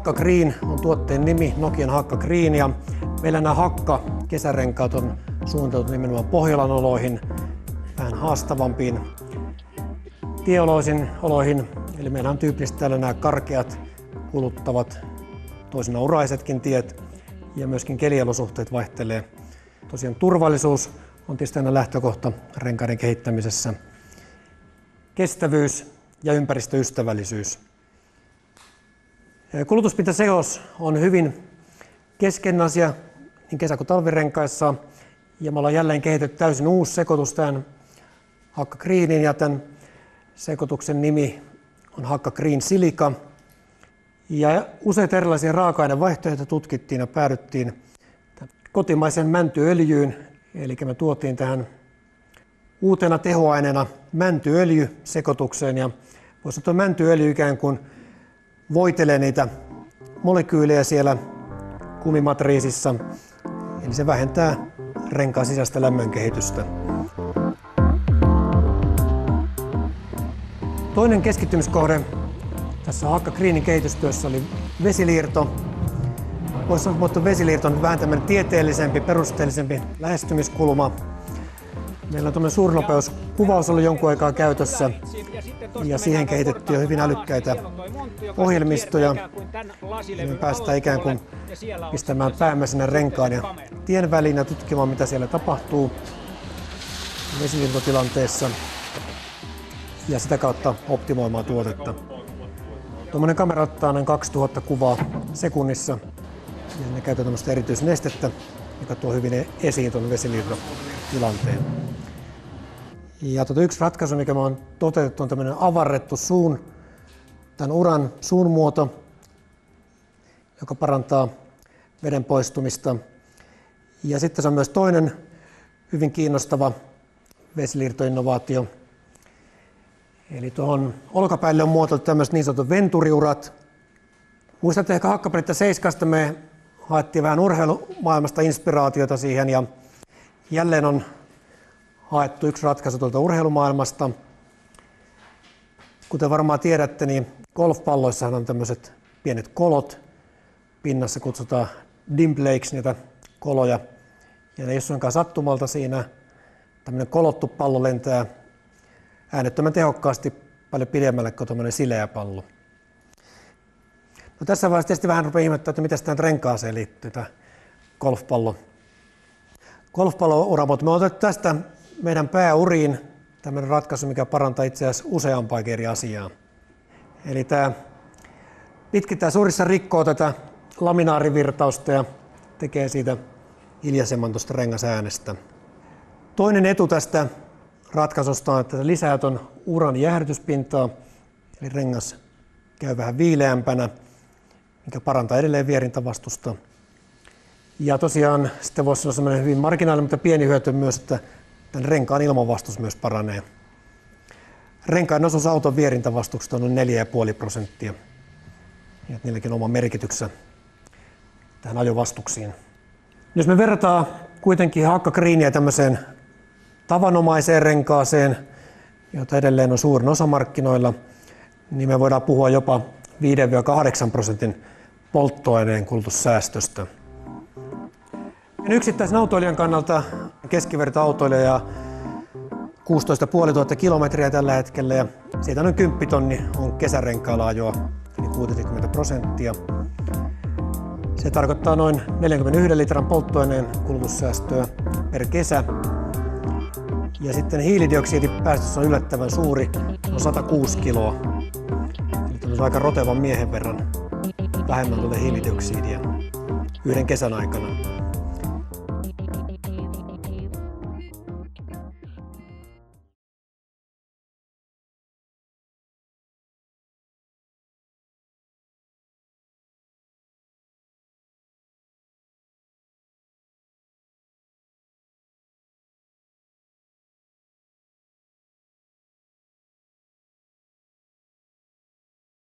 Hakka Green on tuotteen nimi, Nokian Hakka Green, ja meillä nämä Hakka kesärenkaat on suunniteltu nimenomaan Pohjolan oloihin, vähän haastavampiin tieoloihin. Eli meillä on tyypillisesti täällä nämä karkeat, kuluttavat, toisinaan uraisetkin tiet, ja myöskin keliolosuhteet vaihtelee. Tosiaan turvallisuus on tietysti aina lähtökohta renkaiden kehittämisessä. Kestävyys ja ympäristöystävällisyys. Kulutuspintaseos on hyvin keskeinen asia niin kesä- kuin talvirenkaissa, ja me ollaan jälleen kehitetty täysin uusi sekoitus tämän Hakka Greenin, ja tämän sekoituksen nimi on Hakka Green Silica. Ja useita erilaisia raaka-ainevaihtoehtoja tutkittiin ja päädyttiin kotimaisen mäntyöljyyn, eli me tuotiin tähän uutena tehoaineena mäntyöljysekoitukseen, ja voisi sanoa, että mäntyöljy ikään kuin voitelee niitä molekyylejä siellä kumimatriisissa, eli se vähentää renkaan sisäistä lämmönkehitystä. Toinen keskittymiskohde tässä Hakka Greenin kehitystyössä oli vesiliirto. Voisi sanoa, että vesiliirto on vähän tämmöinen tieteellisempi, perusteellisempi lähestymiskulma. Meillä on tämmöinen suurnopeuskuvaus ollut jonkun aikaa käytössä, ja siihen kehitettiin jo hyvin älykkäitä ohjelmistoja. Me päästään ikään kuin pistämään päämme sinne renkaan ja tien väliin ja tutkimaan, mitä siellä tapahtuu vesiliirtotilanteessa, ja sitä kautta optimoimaan tuotetta. Tuommoinen kamera ottaa noin 2000 kuvaa sekunnissa, ja sinne käytetään tämmöistä erityisnestettä, joka tuo hyvin esiin tuon vesiliirtotilanteen. Ja yksi ratkaisu, mikä me on toteutettu, on tämmöinen avarrettu tämän uran suun muoto, joka parantaa veden poistumista. Ja sitten se on myös toinen hyvin kiinnostava vesiliirtoinnovaatio. Eli tuohon olkapäille on muotoiltu tämmöiset niin sanotut venturiurat. Muistatte ehkä Hakkapeliittä 7 me haettiin vähän urheilumaailmasta inspiraatiota siihen, ja jälleen on haettu yksi ratkaisu tuolta urheilumaailmasta. Kuten varmaan tiedätte, niin golfpalloissahan on tämmöiset pienet kolot. Pinnassa kutsutaan dimpleiksi niitä koloja. Ja ne ei ole suinkaan sattumalta siinä. Tämmöinen kolottu pallo lentää äänettömän tehokkaasti paljon pidemmälle kuin tuommoinen sileä pallo. No, tässä vaiheessa tietysti vähän rupeaa ihmettämään, että mitä tähän renkaaseen liittyy, tämä golfpallo-ura, mutta me on otettu tästä meidän pääuriin tämmöinen ratkaisu, mikä parantaa itse asiassa useampaa eri asiaa. Eli tämä pitkittää suurissa rikkoo tätä laminaarivirtausta ja tekee siitä hiljaisemman tuosta rengasäänestä. Toinen etu tästä ratkaisusta on, että se lisää tuon uran jäähdytyspintaa, eli rengas käy vähän viileämpänä, mikä parantaa edelleen vierintävastusta. Ja tosiaan sitten voisi olla sellainen hyvin marginaalinen, mutta pieni hyöty myös, että tämän renkaan ilmanvastus myös paranee. Renkaan osuus auton vierintävastuksesta on noin 4,5%. Ja niilläkin on oma merkityksensä tähän ajovastuksiin. Jos me verrataan kuitenkin Hakka Greenia tämmöiseen tavanomaiseen renkaaseen, jota edelleen on suurin osa markkinoilla, niin me voidaan puhua jopa 5-8% polttoaineen kulutussäästöstä. Yksittäisen autoilijan kannalta keskivertoautoilija ja 16 500 kilometriä tällä hetkellä, ja siitä noin 10 tonni on kesärenkaalla ajoa, eli 60%. Se tarkoittaa noin 41 litran polttoaineen kulutussäästöä per kesä. Ja sitten hiilidioksidipäästössä on yllättävän suuri, on 106 kiloa. Eli on aika rotevan miehen verran vähemmän tulee hiilidioksidia yhden kesän aikana.